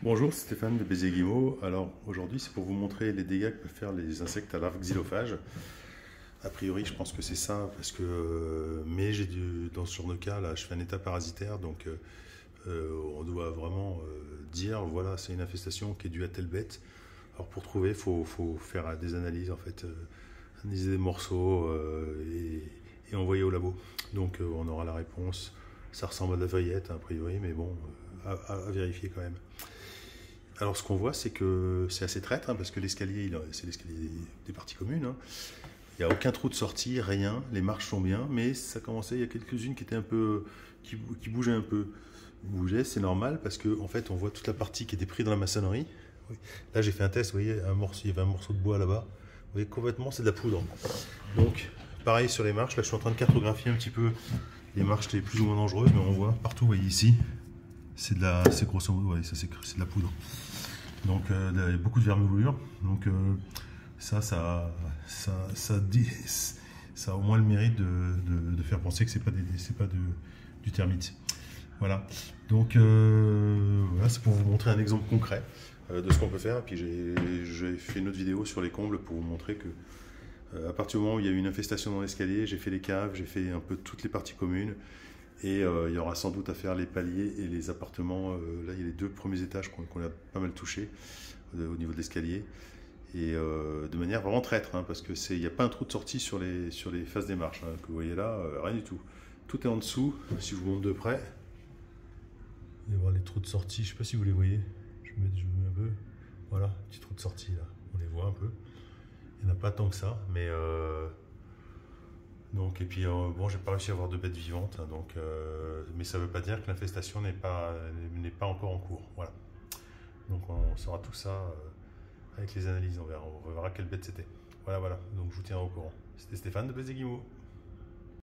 Bonjour, c'est Stéphane de Béziers Guillemot. Alors aujourd'hui, c'est pour vous montrer les dégâts que peuvent faire les insectes à larves xylophages. A priori, je pense que c'est ça, parce que mais dans ce genre de cas, là, je fais un état parasitaire, donc on doit vraiment dire, voilà, c'est une infestation qui est due à telle bête. Alors pour trouver, faut faire des analyses, en fait, analyser des morceaux et envoyer au labo. Donc on aura la réponse. Ça ressemble à de la feuillette, a priori, mais bon, à vérifier quand même. Alors ce qu'on voit, c'est que c'est assez traître, hein, parce que l'escalier, c'est l'escalier des parties communes, hein. Il n'y a aucun trou de sortie, rien, les marches sont bien, mais ça commençait, il y a quelques-unes qui étaient un peu, qui bougeaient un peu. Bougeaient, c'est normal, parce qu'en fait, on voit toute la partie qui était prise dans la maçonnerie. Oui. Là, j'ai fait un test, vous voyez, il y avait un morceau de bois là-bas. Vous voyez, complètement, c'est de la poudre. Donc, pareil sur les marches, là, je suis en train de cartographier un petit peu les marches les plus ou moins dangereuses, mais on voit partout, vous voyez ici, c'est grosso modo, ouais, ça c'est de la poudre. Donc il y a beaucoup de vermoulure. Donc ça a au moins le mérite de faire penser que c'est pas du termite. Voilà. Donc voilà, c'est pour vous montrer un exemple concret de ce qu'on peut faire. Et puis j'ai fait une autre vidéo sur les combles pour vous montrer que à partir du moment où il y a eu une infestation dans l'escalier, j'ai fait les caves, j'ai fait un peu toutes les parties communes. Et il y aura sans doute à faire les paliers et les appartements. Là, il y a les deux premiers étages qu'on a pas mal touchés au niveau de l'escalier. Et de manière vraiment traître, hein, parce qu'il n'y a pas un trou de sortie sur les faces des marches, hein, que vous voyez là, rien du tout. Tout est en dessous. Si je vous montre de près, vous allez voir les trous de sortie. Je ne sais pas si vous les voyez. Je vous mets un peu. Voilà, petit trou de sortie là. On les voit un peu. Il n'y en a pas tant que ça, mais donc, et puis bon, j'ai pas réussi à avoir de bêtes vivantes, hein, donc, mais ça veut pas dire que l'infestation n'est pas encore en cours. Voilà. Donc on saura tout ça avec les analyses, on verra quelle bête c'était. Voilà, voilà. Donc je vous tiens au courant. C'était Stéphane de Béziers Guillemot.